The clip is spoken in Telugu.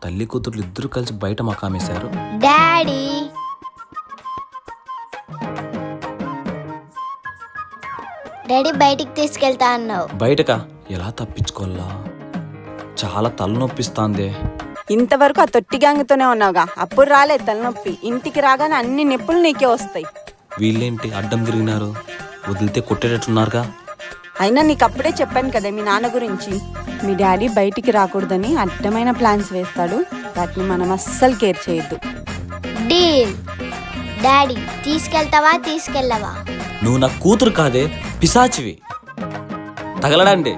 తల్లి కూతుర్లు ఇద్దరు కలిసి బయట మకామేశారు. డాడీ డాడీ బయటికి తీసుకెళ్తా అన్నావు. బయటకా? ఎలా తప్పించుకోవాలా? చాలా తలనొప్పిస్తాందే. ఇంతవరకు ఆ తొట్టి గ్యాంగ్తోనే ఉన్నావుగా, అప్పుడు రాలేదు తలనొప్పి. ఇంటికి రాగానే అన్ని నొప్పులు నీకే వస్తాయి. వీళ్ళేంటి అడ్డం తిరిగినారు? వదిలితే కొట్టేటట్టున్నారుగా. అయినా నీకు అప్పుడే చెప్పాను కదా మీ నాన్న గురించి. మీ డాడీ బయటికి రాకూడదని అడ్డమైన ప్లాన్స్ వేస్తాడు. వాటిని మనం అస్సలు కేర్ చేయొద్దు. డీల్. డాడీ తీసుకెళ్తావా తీసుకెళ్ళవా? నువ్వు నా కూతురు కాదే, పిశాచివి. తగలడండి.